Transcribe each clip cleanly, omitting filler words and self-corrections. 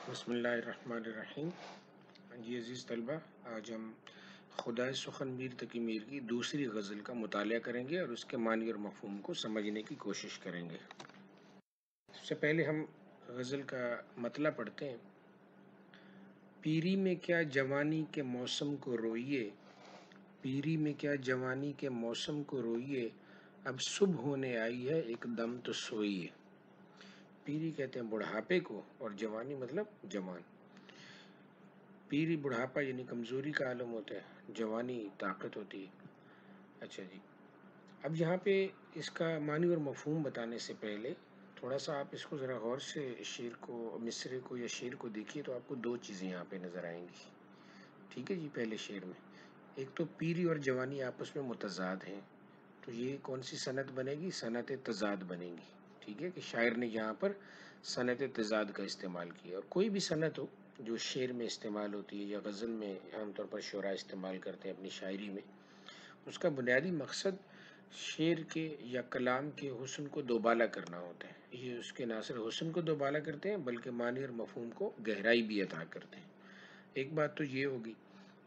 بسم اللہ الرحمن الرحیم۔ جی عزیز طلبہ، آج ہم خدائے سخن میر تقی میر کی دوسری غزل کا مطالعہ کریں گے اور اس کے معنی اور مفہوم کو سمجھنے کی کوشش کریں گے۔ اس سے پہلے ہم غزل کا مطلب پڑھتے ہیں۔ پیری میں کیا جوانی کے موسم کو روئیے، پیری میں کیا جوانی کے موسم کو روئیے، اب صبح ہونے آئی ہے ایک دم تو سوئیے۔ پیری کہتے ہیں بڑھاپے کو، اور جوانی مطلب جوان۔ پیری بڑھاپا یعنی کمزوری کا عالم ہوتا ہے، جوانی طاقت ہوتی ہے۔ اچھا جی، اب یہاں پہ اس کا معنی اور مفہوم بتانے سے پہلے تھوڑا سا آپ اس کو ذرا غور سے شعر کو، مصرے کو یا شعر کو دیکھیے تو آپ کو دو چیزیں یہاں پہ نظر آئیں گی۔ ٹھیک ہے جی، پہلے شعر میں ایک تو پیری اور جوانی آپس میں متضاد ہیں، تو یہ کون سی صنعت بنے گی؟ صنعت تضاد بنے گی۔ ٹھیک ہے کہ شاعر نے یہاں پر صنعت تضاد کا استعمال کیا، اور کوئی بھی صنعت ہو جو شعر میں استعمال ہوتی ہے یا غزل میں عام طور پر شعراء استعمال کرتے ہیں اپنی شاعری میں، اس کا بنیادی مقصد شعر کے یا کلام کے حسن کو دوبالا کرنا ہوتا ہے۔ یہ اس کے نہ صرف حسن کو دوبالا کرتے ہیں بلکہ معنی اور مفہوم کو گہرائی بھی عطا کرتے ہیں۔ ایک بات تو یہ ہوگی۔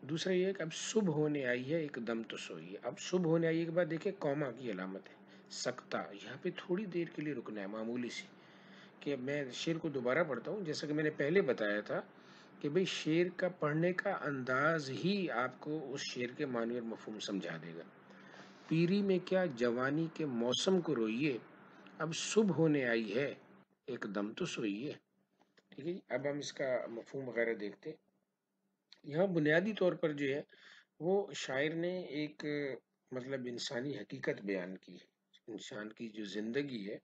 دوسرا یہ ہے کہ اب صبح ہونے آئی ہے ایک دم تو سوئیے۔ اب صبح ہونے آئی ہے کے بعد دیکھیں کوما کی علامت ہے، سکتہ، یہاں پہ تھوڑی دیر کے لیے رکنا ہے، معمولی سی۔ کہ میں شعر کو دوبارہ پڑھتا ہوں، جیسا کہ میں نے پہلے بتایا تھا کہ بھئی شعر کا پڑھنے کا انداز ہی آپ کو اس شعر کے معنی اور مفہوم سمجھا دے گا۔ پیری میں کیا جوانی کے موسم کو روئیے، اب صبح ہونے آئی ہے ایک دم تو سوئیے۔ ٹھیک ہے جی، اب ہم اس کا مفہوم وغیرہ دیکھتے ہیں۔ یہاں بنیادی طور پر جو ہے وہ شاعر نے ایک مطلب انسانی حقیقت بیان کی، انسان کی جو زندگی ہے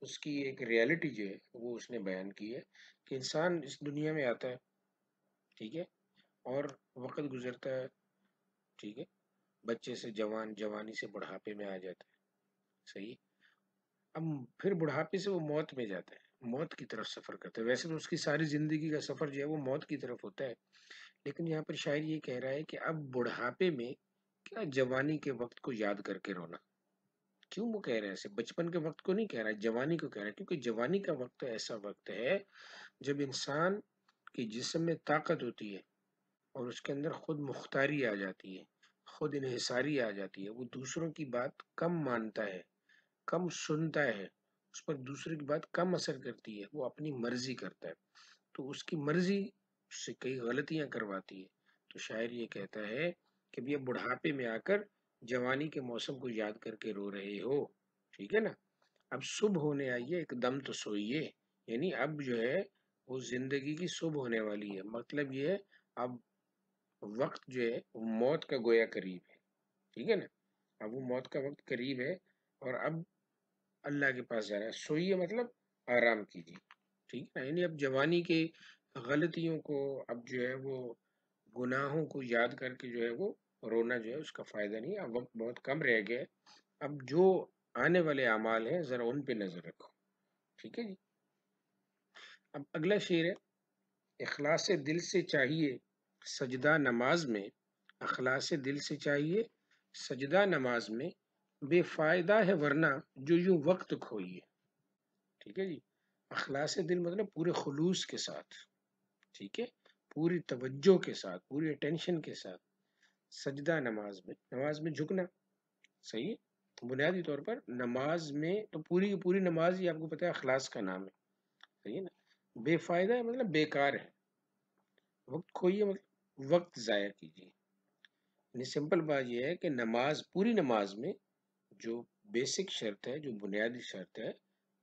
اس کی ایک ریالٹی جو ہے وہ اس نے بیان کی ہے کہ انسان اس دنیا میں آتا ہے، ٹھیک ہے، اور وقت گزرتا ہے، ٹھیک ہے، بچے سے جوان، جوانی سے بڑھاپے میں آ جاتا ہے، صحیح۔ اب پھر بڑھاپے سے وہ موت میں جاتا ہے، موت کی طرف سفر کرتا ہے۔ ویسے تو اس کی ساری زندگی کا سفر جو ہے وہ موت کی طرف ہوتا ہے، لیکن یہاں پر شاعر یہ کہہ رہا ہے کہ اب بڑھاپے میں کیا جوانی کے وقت کو یاد کر کے رونا۔ کیوں وہ کہہ رہے ہیں ایسے؟ بچپن کے وقت کو نہیں کہہ رہا ہے، جوانی کو کہہ رہا ہے، کیونکہ جوانی کا وقت ایسا وقت ہے جب انسان کے جسم میں طاقت ہوتی ہے اور اس کے اندر خود مختاری آ جاتی ہے، خود انحصاری آ جاتی ہے، وہ دوسروں کی بات کم مانتا ہے، کم سنتا ہے، اس پر دوسرے کی بات کم اثر کرتی ہے، وہ اپنی مرضی کرتا ہے، تو اس کی مرضی اس سے کئی غلطیاں کرواتی ہے۔ تو شاعر یہ کہتا ہے کہ یہ بڑھاپے میں آ کر جوانی کے موسم کو یاد کر کے رو رہے ہو، ٹھیک ہے نا، اب صبح ہونے آئی ہے ایک دم تو سوئیے، یعنی اب جو ہے وہ زندگی کی صبح ہونے والی ہے، مطلب یہ ہے اب وقت جو ہے وہ موت کا گویا قریب ہے، ٹھیک ہے نا، اب وہ موت کا وقت قریب ہے اور اب اللہ کے پاس جانا ہے۔ سوئیے مطلب آرام کیجیے، ٹھیک ہے نا، یعنی اب جوانی کے غلطیوں کو، اب جو ہے وہ گناہوں کو یاد کر کے جو ہے وہ رونا جو ہے اس کا فائدہ نہیں، اب وقت بہت کم رہ گیا ہے، اب جو آنے والے اعمال ہیں ذرا ان پہ نظر رکھو، ٹھیک ہے جی۔ اب اگلا شعر ہے، اخلاص دل سے چاہیے سجدہ نماز میں، اخلاص دل سے چاہیے سجدہ نماز میں، بے فائدہ ہے ورنہ جو یوں وقت کھوئیے۔ ٹھیک ہے جی، اخلاص دل مطلب پورے خلوص کے ساتھ، ٹھیک ہے، پوری توجہ کے ساتھ، پوری اٹینشن کے ساتھ سجدہ نماز میں، نماز میں جھکنا، صحیح ہے، بنیادی طور پر نماز میں تو پوری کی پوری نماز ہی آپ کو پتہ ہے اخلاص کا نام ہے، صحیح ہے نا، بے فائدہ ہے مطلب بیکار ہے، وقت کھوئیے مطلب وقت ضائع کیجیے، یعنی سمپل بات یہ ہے کہ نماز، پوری نماز میں جو بیسک شرط ہے، جو بنیادی شرط ہے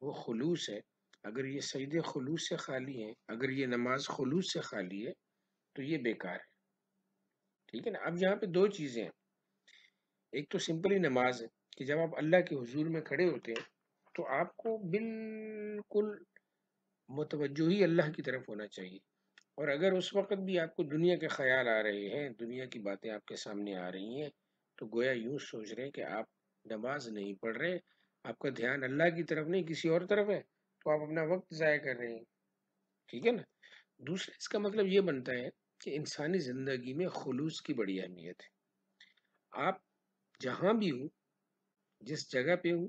وہ خلوص ہے۔ اگر یہ سجدے خلوص سے خالی ہیں، اگر یہ نماز خلوص سے خالی ہے تو یہ بیکار ہے، ٹھیک ہے نا۔ اب یہاں پہ دو چیزیں ہیں، ایک تو سمپلی نماز ہے کہ جب آپ اللہ کے حضور میں کھڑے ہوتے ہیں تو آپ کو بالکل متوجہ ہی اللہ کی طرف ہونا چاہیے، اور اگر اس وقت بھی آپ کو دنیا کے خیال آ رہے ہیں، دنیا کی باتیں آپ کے سامنے آ رہی ہیں، تو گویا یوں سوچ رہے ہیں کہ آپ نماز نہیں پڑھ رہے، آپ کا دھیان اللہ کی طرف نہیں کسی اور طرف ہے، تو آپ اپنا وقت ضائع کر رہے ہیں، ٹھیک ہے نا۔ دوسرا اس کا مطلب یہ بنتا ہے کہ انسانی زندگی میں خلوص کی بڑی اہمیت ہے۔ آپ جہاں بھی ہوں، جس جگہ پہ ہوں،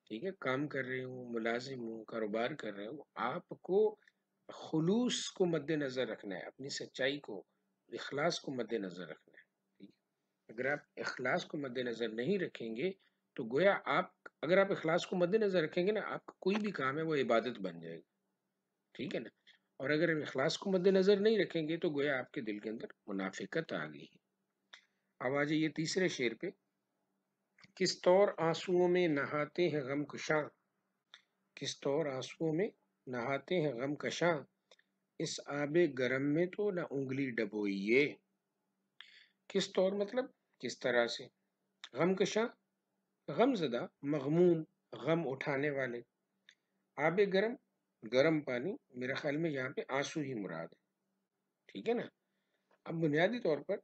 ٹھیک ہے، کام کر رہے ہوں، ملازم ہوں، کاروبار کر رہے ہوں، آپ کو خلوص کو مد نظر رکھنا ہے، اپنی سچائی کو، اخلاص کو مد نظر رکھنا ہے، ٹھیک ہے؟ اگر آپ اخلاص کو مد نظر نہیں رکھیں گے تو گویا اگر آپ اخلاص کو مد نظر رکھیں گے نا، آپ کا کوئی بھی کام ہے وہ عبادت بن جائے گا، ٹھیک ہے نا؟ اور اگر ہم اخلاص کو مد نظر نہیں رکھیں گے تو گویا آپ کے دل کے اندر منافقت آ گئی ہے۔ اب آ جائیے تیسرے شعر پہ، کس طور آنسوؤں میں نہاتے ہیں غم کشاں، کس طور آنسوؤں میں نہاتے ہیں غم کشاں، اس آب گرم میں تو نہ انگلی ڈبوئیے۔ کس طور مطلب کس طرح سے، غم کشاں غم زدہ، مغموم غم اٹھانے والے، آب گرم گرم پانی، میرا خیال میں یہاں پہ آنسو ہی مراد ہے، ٹھیک ہے نا؟ اب بنیادی طور پر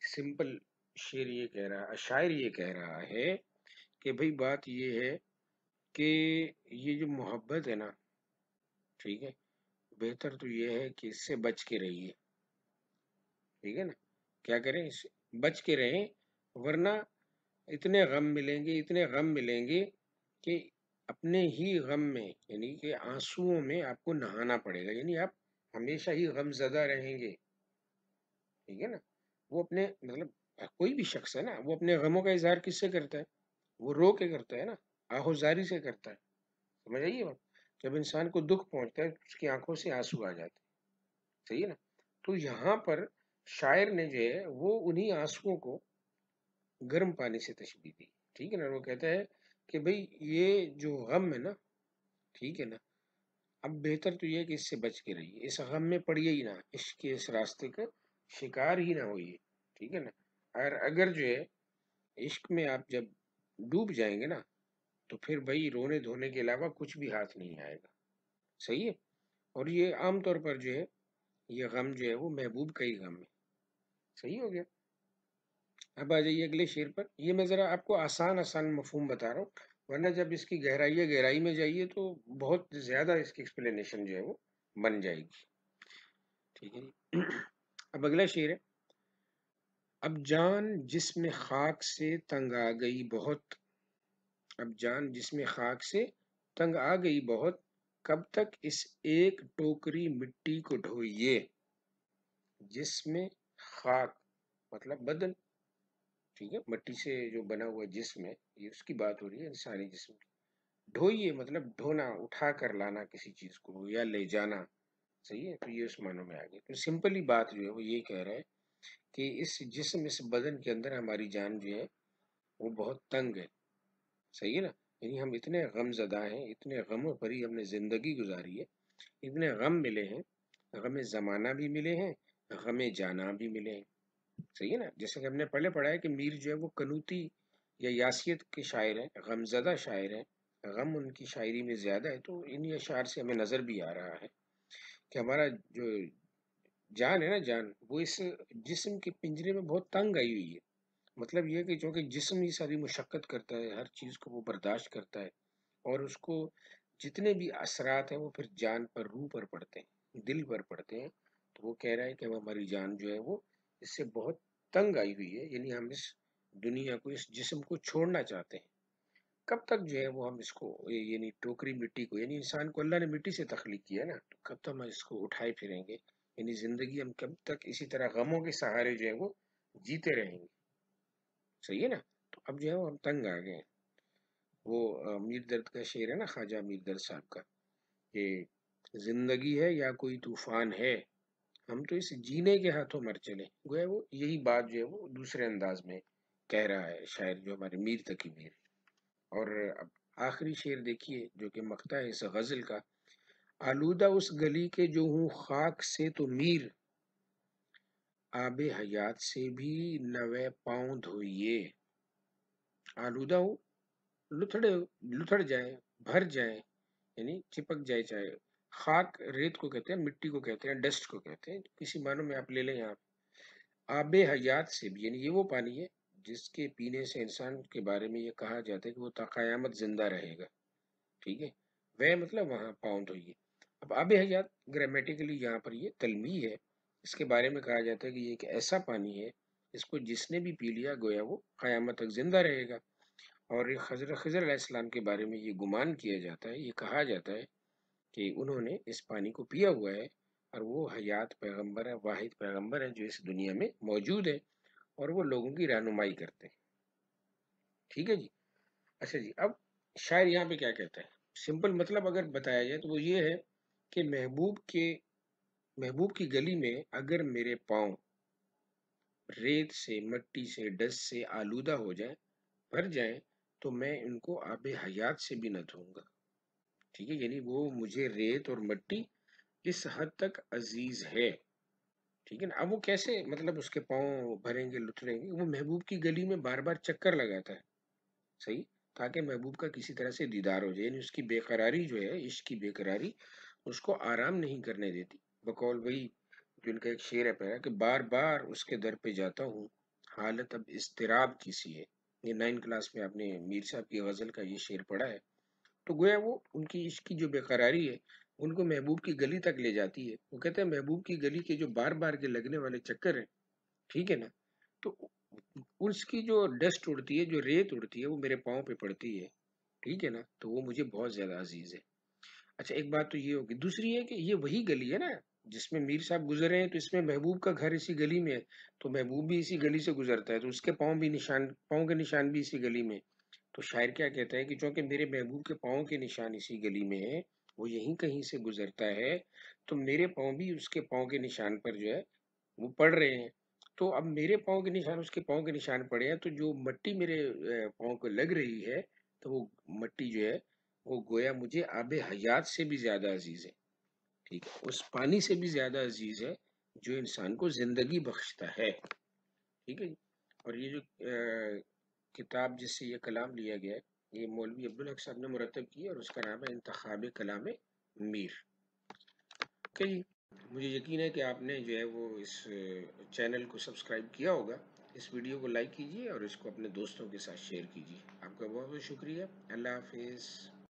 سمپل شعر یہ کہہ رہا، شاعر یہ کہہ رہا ہے کہ بھئی بات یہ ہے کہ یہ جو محبت ہے نا، ٹھیک ہے، بہتر تو یہ ہے کہ اس سے بچ کے رہیے، ٹھیک ہے نا؟ کیا کریں، اس سے بچ کے رہیں، ورنہ اتنے غم ملیں گے، اتنے غم ملیں گے کہ اپنے ہی غم میں، یعنی کہ آنسوؤں میں آپ کو نہانا پڑے گا، یعنی آپ ہمیشہ ہی غم زدہ رہیں گے، ٹھیک ہے نا؟ وہ اپنے مطلب کوئی بھی شخص ہے نا، وہ اپنے غموں کا اظہار کس سے کرتا ہے؟ وہ رو کے کرتا ہے نا، آہوزاری سے کرتا ہے، سمجھ آئیے بات؟ جب انسان کو دکھ پہنچتا ہے اس کی آنکھوں سے آنسو آ جاتے ہیں، صحیح ہے نا؟ تو یہاں پر شاعر نے جو ہے وہ انہی آنسوؤں کو گرم پانی سے تشبیہ دی، ٹھیک ہے نا؟ وہ کہتا ہے کہ بھئی یہ جو غم ہے نا، ٹھیک ہے نا، اب بہتر تو یہ ہے کہ اس سے بچ کے رہیے، اس غم میں پڑیے ہی نہ، عشق کے اس راستے کا شکار ہی نہ ہوئیے، ٹھیک ہے نا؟ اور اگر جو ہے عشق میں آپ جب ڈوب جائیں گے نا تو پھر بھائی رونے دھونے کے علاوہ کچھ بھی ہاتھ نہیں آئے گا، صحیح ہے؟ اور یہ عام طور پر جو ہے یہ غم جو ہے وہ محبوب کا ہی غم ہے، صحیح ہو گیا؟ اب آ جائیے اگلے شعر پر، یہ میں ذرا آپ کو آسان مفہوم بتا رہا ہوں، ورنہ جب اس کی گہرائی میں جائیے تو بہت زیادہ اس کی ایکسپلینیشن جو ہے وہ بن جائے گی، ٹھیک ہے جی؟ اب اگلا شعر ہے، اب جان جسم خاک سے تنگ آ گئی بہت، اب جان جسم خاک سے تنگ آ گئی بہت، کب تک اس ایک ٹوکری مٹی کو ڈھوئیے۔ جسم خاک مطلب بدن، ٹھیک ہے، مٹی سے جو بنا ہوا جسم ہے، یہ اس کی بات ہو رہی ہے، انسانی جسم کی۔ ڈھوئیے مطلب ڈھونا، اٹھا کر لانا کسی چیز کو یا لے جانا، صحیح ہے؟ تو یہ اس معنوں میں آ گیا۔ تو سمپلی بات جو ہے وہ یہ کہہ رہا ہے کہ اس جسم، اس بدن کے اندر ہماری جان جو ہے وہ بہت تنگ ہے، صحیح ہے نا؟ یعنی ہم اتنے غم زدہ ہیں، اتنے غموں بھری ہم نے زندگی گزاری ہے، اتنے غم ملے ہیں، غم زمانہ بھی ملے ہیں، غم جانا بھی ملے ہیں، صحیح ہے نا؟ جیسے کہ ہم نے پہلے پڑھا ہے کہ میر جو ہے وہ قنوتی یا یاسیت کے شاعر ہیں، غم زدہ شاعر ہیں، غم ان کی شاعری میں زیادہ ہے، تو انہی اشعار سے ہمیں نظر بھی آ رہا ہے کہ ہمارا جو جان ہے نا، جان وہ اس جسم کے پنجرے میں بہت تنگ آئی ہوئی ہے، مطلب یہ کہ چونکہ جسم ہی ساری مشقت کرتا ہے، ہر چیز کو وہ برداشت کرتا ہے، اور اس کو جتنے بھی اثرات ہیں وہ پھر جان پر، روح پر پڑتے ہیں، دل پر پڑتے ہیں، تو وہ کہہ رہا ہے کہ ہماری جان جو ہے وہ اس سے بہت تنگ آئی ہوئی ہے، یعنی ہم اس دنیا کو، اس جسم کو چھوڑنا چاہتے ہیں۔ کب تک جو ہے وہ ہم اس کو، یعنی ٹوکری مٹی کو، یعنی انسان کو اللہ نے مٹی سے تخلیق کیا ہے نا، تو کب تک ہم اس کو اٹھائے پھریں گے، یعنی زندگی ہم کب تک اسی طرح غموں کے سہارے جو ہے وہ جیتے رہیں گے، صحیح ہے نا؟ تو اب جو ہے وہ ہم تنگ آ گئے ہیں۔ وہ میر درد کا شعر ہے نا، خواجہ میر درد صاحب کا، کہ زندگی ہے یا کوئی طوفان ہے، ہم تو اس جینے کے ہاتھوں مر چلے، گویا وہ یہی بات جو ہے وہ دوسرے انداز میں کہہ رہا ہے شاعر، جو ہمارے میر تقی میر۔ اور اب آخری شعر دیکھیے جو کہ مقطع ہے اس غزل کا، آلودہ اس گلی کے جو ہوں خاک سے تو میر، آب حیات سے بھی نوے پاؤں دھوئیے۔ آلودہ ہو، لتھڑ جائیں، بھر جائیں، یعنی چپک جائے، چاہے خاک، ریت کو کہتے ہیں، مٹی کو کہتے ہیں، ڈسٹ کو کہتے ہیں، کسی معنوں میں آپ لے لیں یہاں پہ۔ آب حیات سے بھی، یعنی یہ وہ پانی ہے جس کے پینے سے انسان کے بارے میں یہ کہا جاتا ہے کہ وہ تا قیامت زندہ رہے گا، ٹھیک ہے؟ وہ مطلب وہاں پاؤں دھوئیے۔ اب آب حیات گرامیٹیکلی یہاں پر یہ تلمیح ہے، اس کے بارے میں کہا جاتا ہے کہ یہ ایک ایسا پانی ہے اس کو جس نے بھی پی لیا گویا وہ قیامت تک زندہ رہے گا۔ اور خضر علیہ السلام کے بارے میں یہ گمان کیا جاتا ہے، یہ کہا جاتا ہے کہ انہوں نے اس پانی کو پیا ہوا ہے اور وہ حیات پیغمبر ہے، واحد پیغمبر ہے جو اس دنیا میں موجود ہے اور وہ لوگوں کی رہنمائی کرتے ہیں۔ ٹھیک ہے جی۔ اچھا جی، اب شاعر یہاں پہ کیا کہتا ہے؟ سمپل مطلب اگر بتایا جائے تو وہ یہ ہے کہ محبوب کی گلی میں اگر میرے پاؤں ریت سے، مٹی سے، ڈس سے آلودہ ہو جائیں، بھر جائیں، تو میں ان کو آب حیات سے بھی نہ دھوں گا۔ ٹھیک ہے، یعنی وہ مجھے ریت اور مٹی اس حد تک عزیز ہے۔ ٹھیک ہے نا۔ اب وہ کیسے مطلب اس کے پاؤں بھریں گے، لتریں گے؟ وہ محبوب کی گلی میں بار بار چکر لگاتا ہے، صحیح، تاکہ محبوب کا کسی طرح سے دیدار ہو جائے، یعنی اس کی بے قراری جو ہے، عشق کی بے قراری اس کو آرام نہیں کرنے دیتی۔ بقول وہی جو ان کا ایک شعر ہے پہلا کہ بار بار اس کے در پہ جاتا ہوں، حالت اب اضطراب کی سی ہے۔ یہ 9 کلاس میں آپ نے میر صاحب کی غزل کا یہ شعر پڑھا ہے۔ تو گویا وہ ان کی عشق کی جو بے قراری ہے ان کو محبوب کی گلی تک لے جاتی ہے۔ وہ کہتے ہیں محبوب کی گلی کے جو بار بار کے لگنے والے چکر ہیں، ٹھیک ہے نا، تو اس کی جو ڈسٹ اڑتی ہے، جو ریت اڑتی ہے، وہ میرے پاؤں پہ پڑتی ہے، ٹھیک ہے نا، تو وہ مجھے بہت زیادہ عزیز ہے۔ اچھا، ایک بات تو یہ ہوگی، دوسری ہے کہ یہ وہی گلی ہے نا جس میں میر صاحب گزرے ہیں، تو اس میں محبوب کا گھر اسی گلی میں ہے، تو محبوب بھی اسی گلی سے گزرتا ہے، تو اس کے پاؤں کے نشان بھی اسی گلی میں۔ تو شاعر کیا کہتا ہے کہ چونکہ میرے محبوب کے پاؤں کے نشان اسی گلی میں ہیں، وہ یہیں کہیں سے گزرتا ہے، تو میرے پاؤں بھی اس کے پاؤں کے نشان پر جو ہے وہ پڑ رہے ہیں۔ تو اب میرے پاؤں کے نشان اس کے پاؤں کے نشان پڑے ہیں، تو جو مٹی میرے پاؤں کو لگ رہی ہے، تو وہ مٹی جو ہے وہ گویا مجھے آب حیات سے بھی زیادہ عزیز ہے، ٹھیک ہے، اس پانی سے بھی زیادہ عزیز ہے جو انسان کو زندگی بخشتا ہے، ٹھیک ہے جی۔ اور یہ جو کتاب جس سے یہ کلام لیا گیا ہے، یہ مولوی عبدالحق صاحب نے مرتب کی ہے اور اس کا نام ہے انتخاب کلام میر۔ اوکے جی، مجھے یقین ہے کہ آپ نے جو ہے وہ اس چینل کو سبسکرائب کیا ہوگا۔ اس ویڈیو کو لائک کیجیے اور اس کو اپنے دوستوں کے ساتھ شیئر کیجیے۔ آپ کا بہت بہت شکریہ۔ اللہ حافظ۔